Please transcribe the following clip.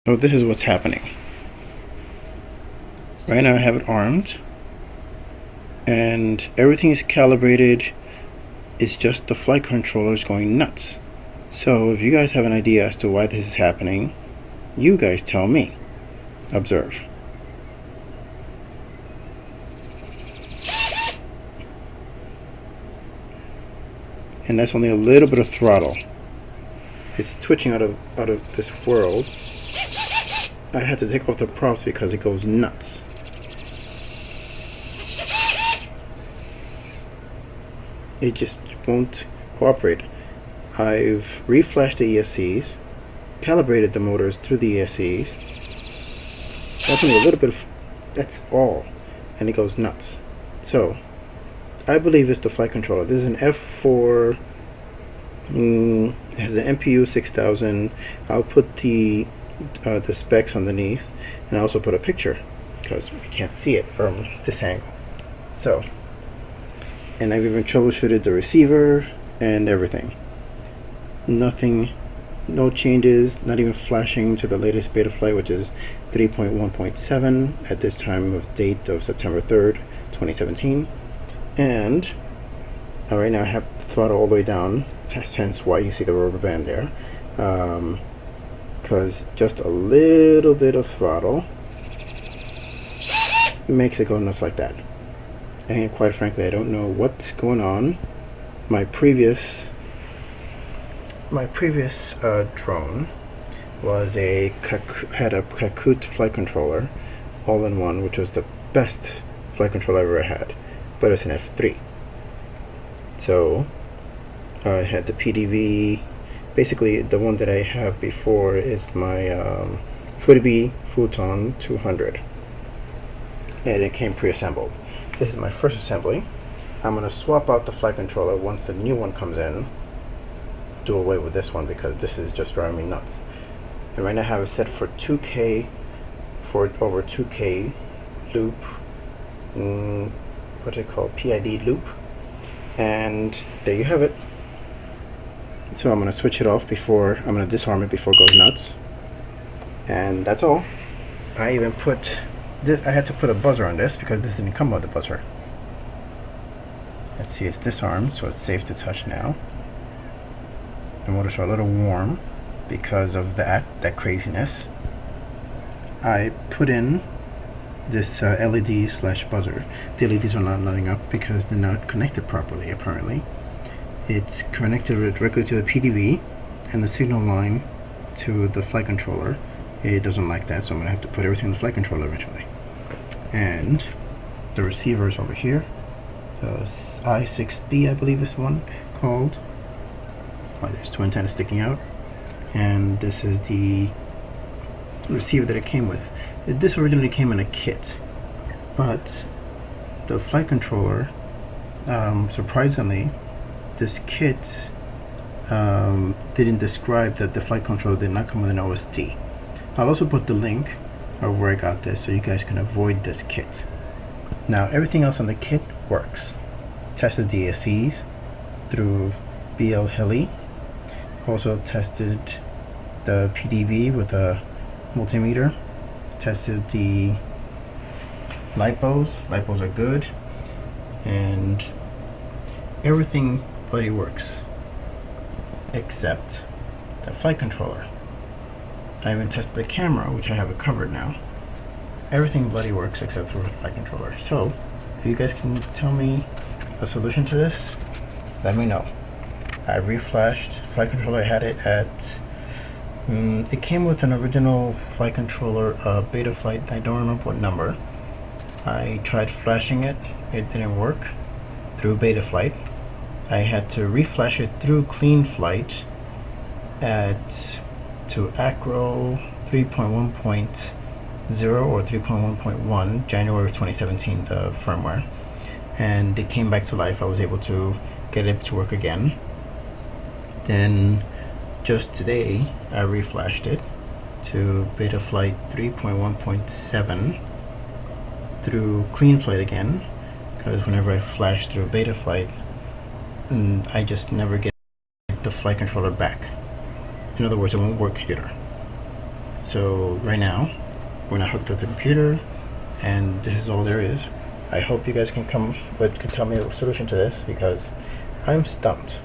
So this is what's happening. Right now I have it armed and everything is calibrated. It's just the flight controller is going nuts. So if you guys have an idea as to why this is happening, you guys tell me. Observe. And that's only a little bit of throttle. It's twitching out of this world. I had to take off the props because it goes nuts. It just won't cooperate. I've reflashed the ESCs, calibrated the motors through the ESCs. That's only a little bit of, that's all, and it goes nuts. So I believe it's the flight controller. This is an F4. It has an MPU 6000. I'll put the specs underneath, and I also put a picture because we can't see it from this angle. So, and I've even troubleshooted the receiver and everything. Nothing, no changes, not even flashing to the latest beta flight, which is 3.1.7 at this time of date of September 3rd, 2017. And right now I have the throttle all the way down, hence why you see the rubber band there. Because just a little bit of throttle makes it go nuts like that. And quite frankly, I don't know what's going on. My previous drone was had a Kakute flight controller, all-in-one, which was the best flight controller I've ever had. But it's an F3. So I had the PDV. Basically, the one that I have before is my Footy Futon 200, and it came pre-assembled. This is my first assembly. I'm going to swap out the flight controller once the new one comes in. Do away with this one because this is just driving me nuts. And right now I have it set for 2K, for over 2K loop. What do they call PID loop, and there you have it. So I'm going to switch it off before, I'm going to disarm it before it goes nuts, and that's all. I even put this, I had to put a buzzer on this because this didn't come with the buzzer. Let's see, it's disarmed, so it's safe to touch now. The motors are a little warm because of that craziness. I put in this LED slash buzzer. The LEDs are not lighting up because they're not connected properly, apparently. It's connected directly to the PDV and the signal line to the flight controller. It doesn't like that, so I'm going to have to put everything in the flight controller eventually. And the receiver is over here. The I6B, I believe is the one called. Oh, there's two antennas sticking out. And this is the receiver that it came with. This originally came in a kit, but the flight controller, surprisingly, this kit didn't describe that the flight controller did not come with an OSD. I'll also put the link of where I got this so you guys can avoid this kit. Now everything else on the kit works. Tested the DSCs through BL Heli. Also tested the PDV with a multimeter. Tested the LiPos. LiPos are good, and everything bloody works except the flight controller. I even tested the camera, which I have it covered now. Everything bloody works except for the flight controller. So if you guys can tell me a solution to this, let me know. I reflashed flight controller. I had it at it came with an original flight controller, beta flight, I don't remember what number. I tried flashing it, it didn't work through beta flight. I had to reflash it through clean flight to Acro 3.1.0 or 3.1.1, January of 2017, the firmware. And it came back to life. I was able to get it to work again. Then just today I reflashed it to beta flight 3.1.7 through clean flight again, because whenever I flash through beta flight I just never get the flight controller back. In other words, it won't work here. So right now, we're not hooked up to the computer, and this is all there is. I hope you guys can tell me a solution to this, because I'm stumped.